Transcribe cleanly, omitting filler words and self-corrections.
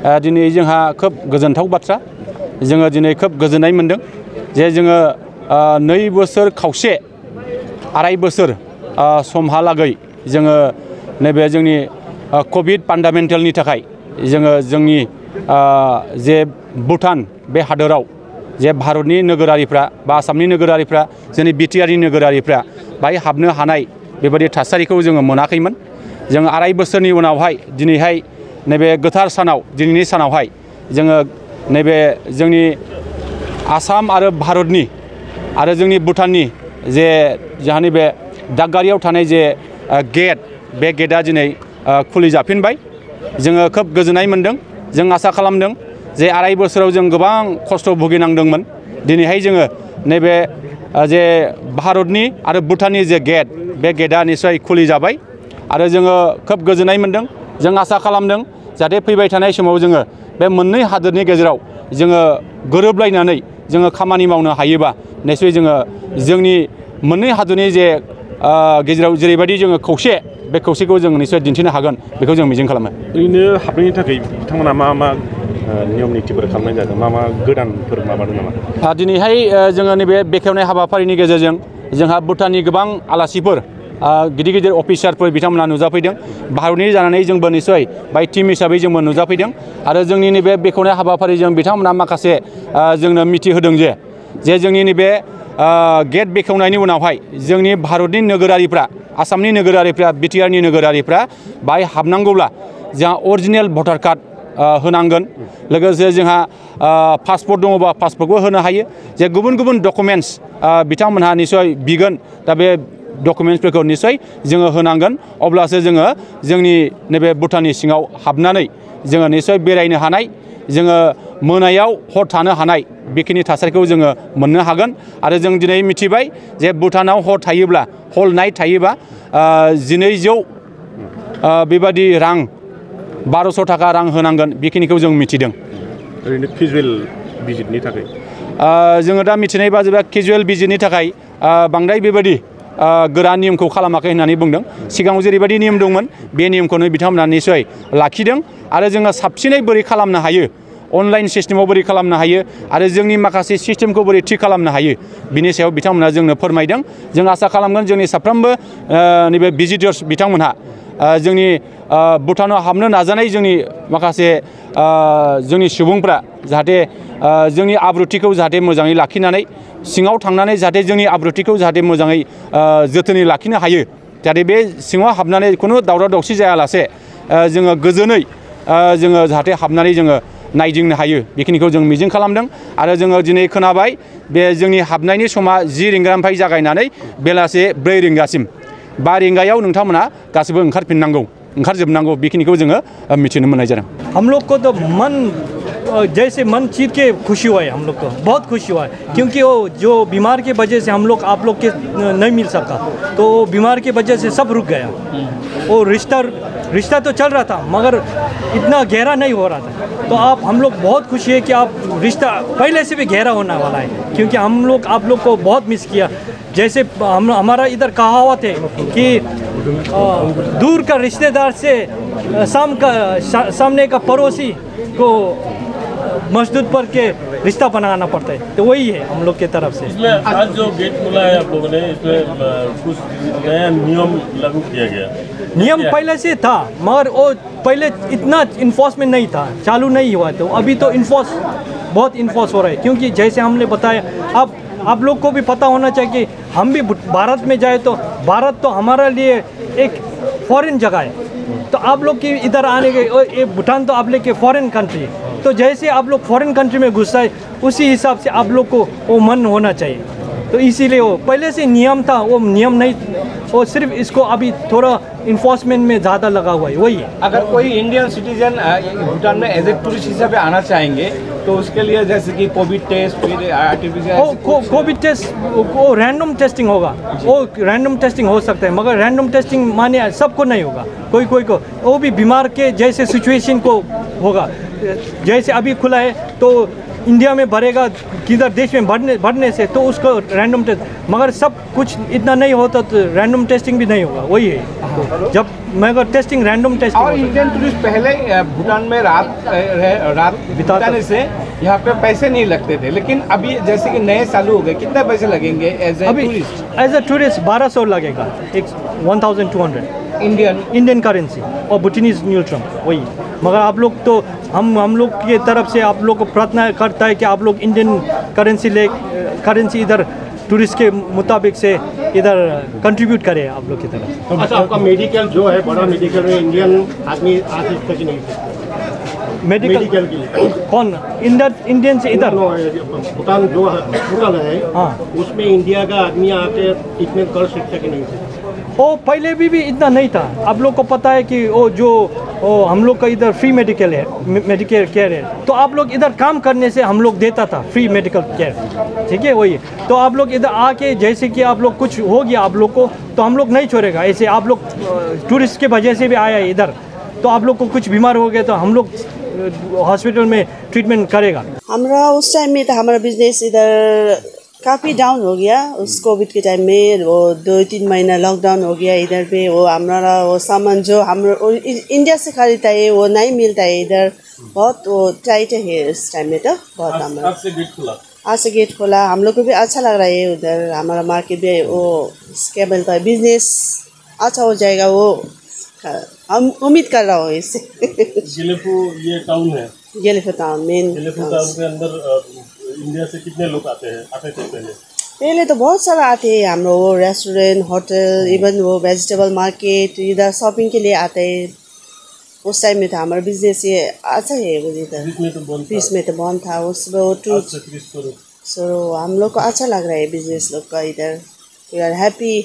दिनै जोंहा खोब गोजोनथाव बाथ्रा जोङो दिनै खोब गोजोननाय मोनदों जे जोङो 2 बोसोर खावसे आराय बोसोर समहालागै जोङो नैबे जोंनि कभिड फान्डामेन्टेलनि थाखाय जोङो जोंनि जे भुटान बे हादोराव जे भारतनि नोगोरारिफ्रा बा आसामनि नोगोरारिफ्रा जोंनि बिटिआरनि नोगोरारिफ्रा बाहाय हाबनो हानाय बेबायदि थासारिखौ जोङो मोनाखैमोन। जों आराय बोसोरनि उनावहाय दिनैहाय नैबे गोथार सानाव दिनैनि सानावहाय जोङो नैबे जोंनि आसाम आरो भारतनि आरो जोंनि भुटाननि जे जोंहानि बे दागगारियाव थानाय जे गेट बे गेटआ दिनै खुलिजाफिनबाय। जोङो खोब गोजोननाय मोनदों। जों आसा खालामदों जे आराय बोसोराव जों गोबां खस्थ' भुगिनांदोंमोन। दिनैहाय जोङो नैबे जे भारतनि आरो भुटाननि जे गेट बे गेटआ निस्सय खुलिजाबाय आरो जोङो खोब गोजोननाय मोनदों। जों आसा खालामदों जाहाथे फैबाय थानाय समाव जोङो बे मोननै हादोरनि गेजेराव जोङो गोरोबलायनानै जोङो खामानि मावनो हायोबा निस्सय जोङो जोंनि मोननै हादोरनि जे गेजेराव जेरैबायदि जोङो खौसे बे खौसेखौ जों निस्सय दिन्थिनो हागोन बेखौ जों मिजिं खालामो। ओरैनो हाबनायनि थाखाय बिथांमोना मा नियम नितिफोर खालामनाय जादों मा गोदानफोर माबादों नामा? दिनैहाय जोङो नैबे बेखेवनाय हाबाफारिनि गेजेरजों जोंहा भुटाननि गोबां आलासिफोर गिदिर गिदिर अफिसारफोर बिथांमोना नुजाफैदों। भारतनि जानानै जोंबो निस्सय बाय टीम हिसाबै जोंबो नुजाफैदों आरो जोंनि नैबे बेखेवनाय हाबाफारिजों बिथांमोना माखासे जोंनो मिथिहोदों जे जोंनि नैबे गेट बेखेवनायनि उनावहाय जोंनि भारतनि नोगोरारिफ्रा आसामनि नोगोरारिफ्रा बिटिआरनि नोगोरारिफ्रा बाहाय हाबनांगौब्ला जोंहा अरिजिनेल भटार कार्ड होनांगोन। लोगोसे जोंहा पासपर्ट दङबा पासपर्टबो होनो हायो। जे गुबुन गुबुन डकुमेन्ट्स बिथांमोनहा निस्सय बिगोन। दा बे डकुमेन्ट्सफोरखौ निस्सय जोङो होनांगोन। अब्लासो जोङो जोंनि नैबे भुटाननि सिङाव हाबनानै जोङो निस्सय बेरायनो हानाय जोङो मोनायाव हर थानो हानाय बेखिनि थासारिखौ जोङो मोननो हागोन। आरो जों दिनै मिथिबाय जे भुटानाव हर थायोब्ला हल नाइट थायोबा 1200 बेबादि रां 1200 थाखा रां होनांगोन बेखिनिखौ जों मिथिदों। ओरैनो केजुवेल भिजिटनि थाखाय जोङो दा मिथिनाय बादिब्ला केजुवेल भिजिटनि थाखाय बांद्राय बेबायदि गोरा नियमखौ खालामाखै होननानै बुंदों। सिगाङाव जेरैबायदि नियम दंमोन बे नियमखौनो बिथांमोना निस्सय लाखिदों। आरो जोङो साबसिनै बोरै खालामनो हायो अनलाइन सिस्टेमाव बोरै खालामनो हायो आरो जोंनि माखासे सिस्टेमखौ बोरै थि खालामनो हायो बिनि सायाव बिथांमोना जोंनो फोरमायदों। जों आसा खालामगोन जोंनि साफ्रोमबो नैबे भिजिटर्स बिथांमोनहा जोंनि भुटानाव हाबनो नाजानाय जोंनि माखासे जोंनि सुबुंफ्रा जाहाथे जोंनि आब्रुथिखौ जाहाथे मोजाङै लाखिनानै सिङाव थांनानै जाहाथे जोंनि आब्रुथिखौ जाहाथे मोजाङै जोथोनै लाखिनो हायो। जाहाथे बे सिङाव हाबनानै खुनु दावराव दावसि जायालासे जोङो गोजोनै जोङो जाहाथे हाबनानै जोङो नायदिंनो हायो बेखिनिखौ जों मिजिं खालामदों। आरो जोङो दिनै खोनाबाय बे जोंनि हाबनायनि समा 10 रिंगानिफ्राय जागायनानै बेलासे 4 रिंगासिम 5 रिंगायाव नोंथांमोना गासिबो ओंखारजोबनांगौ बेखिनिखौ जोङो मिथिनो मोननाय जादों। हम लोग को तो मन जैसे मन चीर के खुशी हुआ है। हम लोग को बहुत खुशी हुआ है क्योंकि वो जो बीमार के वजह से हम लोग आप लोग के नहीं मिल सका तो बीमार के वजह से सब रुक गया। वो रिश्ता तो चल रहा था मगर इतना गहरा नहीं हो रहा था। तो हम लोग बहुत खुशी है कि आप रिश्ता पहले से भी गहरा होने वाला है क्योंकि हम लोग आप लोग को बहुत मिस किया। जैसे हमारा इधर कहावत है कि दूर का रिश्तेदार से सामने का पड़ोसी को मजदूर पर के रिश्ता बनाना पड़ता है। तो वही है हम लोग के तरफ से। इसमें आज जो गेट खुला है आप लोगों ने इसमें कुछ नया नियम लागू किया गया। नियम पहले से था मगर वो पहले इतना इन्फोर्समेंट नहीं था, चालू नहीं हुआ। तो अभी तो बहुत इन्फोर्स हो रहा है क्योंकि जैसे हमने बताया अब आप लोग को भी पता होना चाहिए कि हम भी भारत में जाए तो भारत तो हमारे लिए एक फॉरेन जगह है। तो आप लोग की इधर आने के भूटान तो आप लोग के फॉरेन कंट्री है। तो जैसे आप लोग फॉरेन कंट्री में घुसाए उसी हिसाब से आप लोग को वो मन होना चाहिए। तो इसीलिए वो पहले से नियम था वो नियम नहीं, वो सिर्फ इसको अभी थोड़ा इन्फोर्समेंट में ज़्यादा लगा हुआ है वही है। अगर कोई इंडियन सिटीजन भूटान में एज ए टूरिस्ट हिसाब से आना चाहेंगे तो उसके लिए जैसे कि कोविड टेस्ट फिर आरटीपीसीआर कोविड टेस्ट वो रैंडम टेस्टिंग होगा। वो रैंडम टेस्टिंग हो सकता है मगर रैंडम टेस्टिंग माने सबको नहीं होगा, कोई को वो भी बीमार के जैसे सिचुएशन को होगा। जैसे अभी खुला है तो इंडिया में भरेगा किधर देश में भरने से तो उसको रैंडम टेस्ट, मगर सब कुछ इतना नहीं होता तो रैंडम टेस्टिंग भी नहीं होगा। वही है तो जब मगर टेस्टिंग रैंडम टेस्टिंग और इंडियन टूरिस्ट पहले भूटान में रात बिताने से यहाँ पे पैसे नहीं लगते थे, लेकिन अभी जैसे कि नए चालू हो गए, कितने पैसे लगेंगे एज ए अभी टूरिस्ट? एज अ टूरिस्ट 1200 लगेगा, एक 1200 इंडियन करेंसी और भूटानीज न्यूट्रम वही। मगर आप लोग तो हम लोग की तरफ से आप लोग को प्रार्थना करता है कि आप लोग इंडियन करेंसी इधर टूरिस्ट के मुताबिक से इधर कंट्रीब्यूट करें आप लोग की तरफ। अच्छा, आपका मेडिकल जो है बड़ा मेडिकल में इंडियन आदमी आ सकता कि नहीं सकता? मेडिकल के लिए कौन इंडियन से इधर भूटान जो होटल है, हाँ, उसमें इंडिया का आदमी आके ट्रीटमेंट कर सकता कि नहीं सकता? वो पहले भी इतना नहीं था। आप लोग को पता है कि वो हम लोग का इधर फ्री मेडिकल है, मेडिकल केयर है, तो आप लोग इधर काम करने से हम लोग देता था फ्री मेडिकल केयर, ठीक है वही। तो आप लोग इधर आके जैसे कि आप लोग कुछ हो गया आप लोग को तो हम लोग नहीं छोड़ेगा। ऐसे आप लोग टूरिस्ट के वजह से भी आया है इधर, तो आप लोग को कुछ बीमार हो गया तो हम लोग हॉस्पिटल में ट्रीटमेंट करेगा। हमारा उस टाइम में था, हमारा बिजनेस इधर काफ़ी डाउन हो गया उस कोविड के टाइम में। वो 2-3 महीना लॉकडाउन हो गया इधर पे। वो हमारा वो सामान जो हम इंडिया से खरीदता है वो नहीं मिलता है इधर, बहुत वो टाइट है इस टाइम में। तो बहुत हमारा आज से गेट खोला, हम लोग को भी अच्छा लग रहा है उधर। हमारा मार्केट भी वो क्या बोलता है, बिजनेस अच्छा हो जाएगा, वो हम उम्मीद कर रहा हूँ इससे। गिलेफू ये टाउन है, गिलेफू टाउन मेन गिलेफू टाउन के अंदर इंडिया से कितने लोग आते थे पहले तो बहुत सारा आते हैं। हम लोग वो रेस्टोरेंट, होटल, इवन वो वेजिटेबल मार्केट इधर शॉपिंग के लिए आते हैं। उस टाइम में था हमारा बिजनेस ये अच्छा है मुझे तो। बीच में तो बंद था उसमें वो टू। सो हम लोग को अच्छा लग रहा है बिजनेस लोग का इधर। We are happy